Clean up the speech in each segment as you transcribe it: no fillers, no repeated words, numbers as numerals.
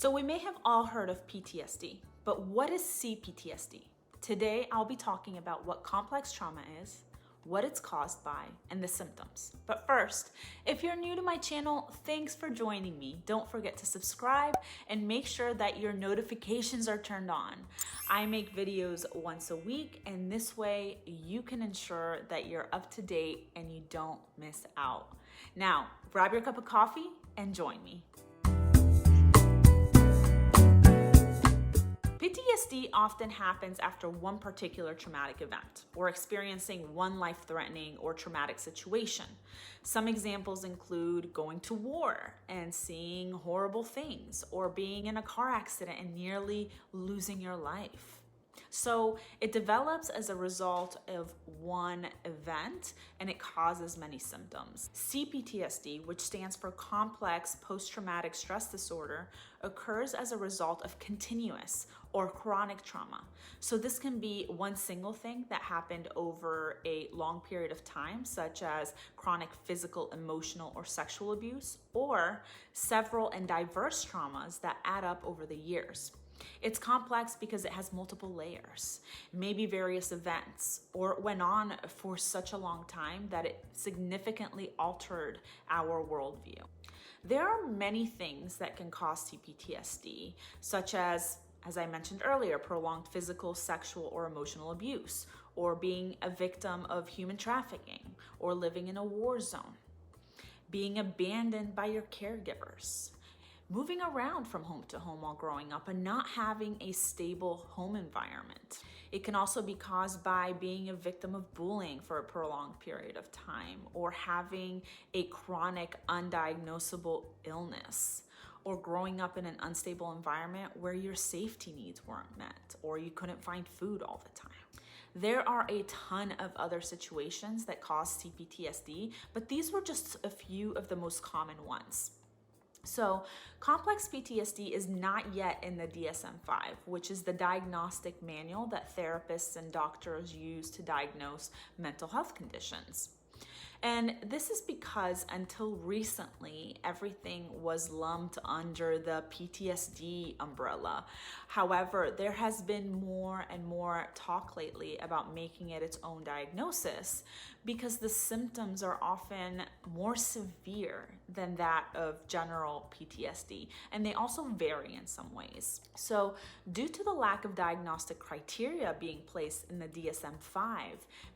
So we may have all heard of PTSD, but what is C-PTSD? Today, I'll be talking about what complex trauma is, what it's caused by, and the symptoms. But first, if you're new to my channel, thanks for joining me. Don't forget to subscribe and make sure that your notifications are turned on. I make videos once a week, and this way you can ensure that you're up to date and you don't miss out. Now, grab your cup of coffee and join me. PTSD often happens after one particular traumatic event or experiencing one life-threatening or traumatic situation. Some examples include going to war and seeing horrible things, or being in a car accident and nearly losing your life. So it develops as a result of one event, and it causes many symptoms. C-PTSD, which stands for Complex Post-Traumatic Stress Disorder, occurs as a result of continuous or chronic trauma. So this can be one single thing that happened over a long period of time, such as chronic physical, emotional, or sexual abuse, or several and diverse traumas that add up over the years. It's complex because it has multiple layers, maybe various events, or it went on for such a long time that it significantly altered our worldview. There are many things that can cause CPTSD, such as I mentioned earlier, prolonged physical, sexual, or emotional abuse, or being a victim of human trafficking, or living in a war zone, being abandoned by your caregivers, moving around from home to home while growing up and not having a stable home environment. It can also be caused by being a victim of bullying for a prolonged period of time, or having a chronic undiagnosable illness, or growing up in an unstable environment where your safety needs weren't met, or you couldn't find food all the time. There are a ton of other situations that cause CPTSD, but these were just a few of the most common ones. So complex PTSD is not yet in the DSM-5, which is the diagnostic manual that therapists and doctors use to diagnose mental health conditions. And this is because until recently, everything was lumped under the PTSD umbrella. However, there has been more and more talk lately about making it its own diagnosis because the symptoms are often more severe than that of general PTSD, and they also vary in some ways. So due to the lack of diagnostic criteria being placed in the DSM-5,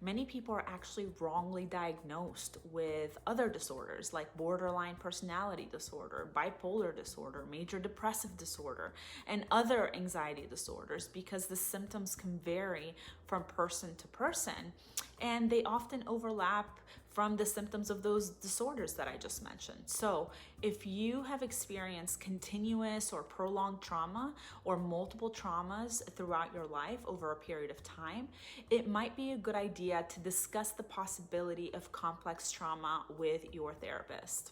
many people are actually wrongly diagnosed with other disorders like borderline personality disorder, bipolar disorder, major depressive disorder, and other anxiety disorders because the symptoms can vary from person to person, and they often overlap from the symptoms of those disorders that I just mentioned. So if you have experienced continuous or prolonged trauma or multiple traumas throughout your life over a period of time, it might be a good idea to discuss the possibility of complex trauma with your therapist.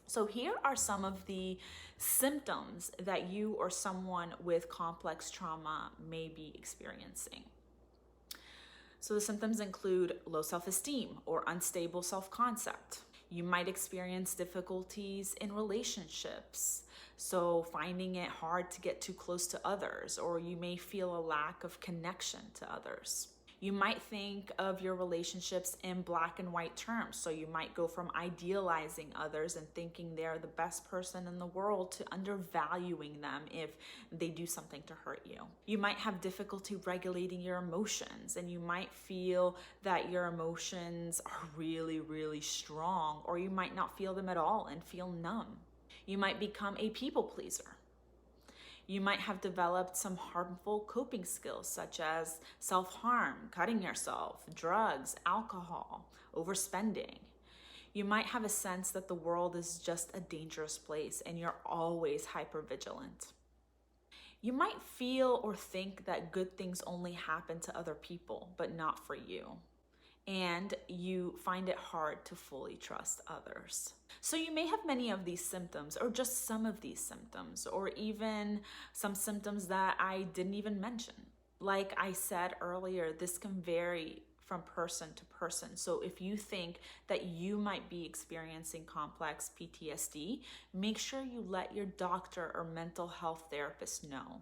So here are some of the symptoms that you or someone with complex trauma may be experiencing. So the symptoms include low self-esteem or unstable self-concept. You might experience difficulties in relationships, so finding it hard to get too close to others, or you may feel a lack of connection to others. You might think of your relationships in black and white terms. So you might go from idealizing others and thinking they're the best person in the world to undervaluing them if they do something to hurt you. You might have difficulty regulating your emotions, and you might feel that your emotions are really, really strong, or you might not feel them at all and feel numb. You might become a people pleaser. You might have developed some harmful coping skills such as self-harm, cutting yourself, drugs, alcohol, overspending. You might have a sense that the world is just a dangerous place and you're always hypervigilant. You might feel or think that good things only happen to other people, but not for you. And you find it hard to fully trust others. So you may have many of these symptoms, or just some of these symptoms, or even some symptoms that I didn't even mention. Like I said earlier, this can vary from person to person. So if you think that you might be experiencing complex PTSD, make sure you let your doctor or mental health therapist know.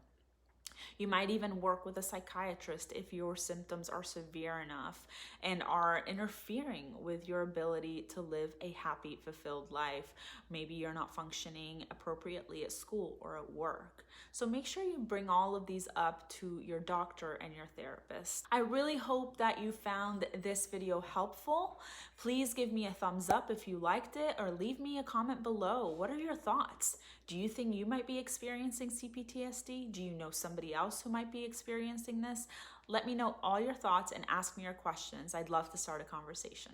You might even work with a psychiatrist if your symptoms are severe enough and are interfering with your ability to live a happy, fulfilled life. Maybe you're not functioning appropriately at school or at work. So make sure you bring all of these up to your doctor and your therapist. I really hope that you found this video helpful. Please give me a thumbs up if you liked it, or leave me a comment below. What are your thoughts? Do you think you might be experiencing C-PTSD? Do you know somebody else who might be experiencing this? Let me know all your thoughts and ask me your questions. I'd love to start a conversation.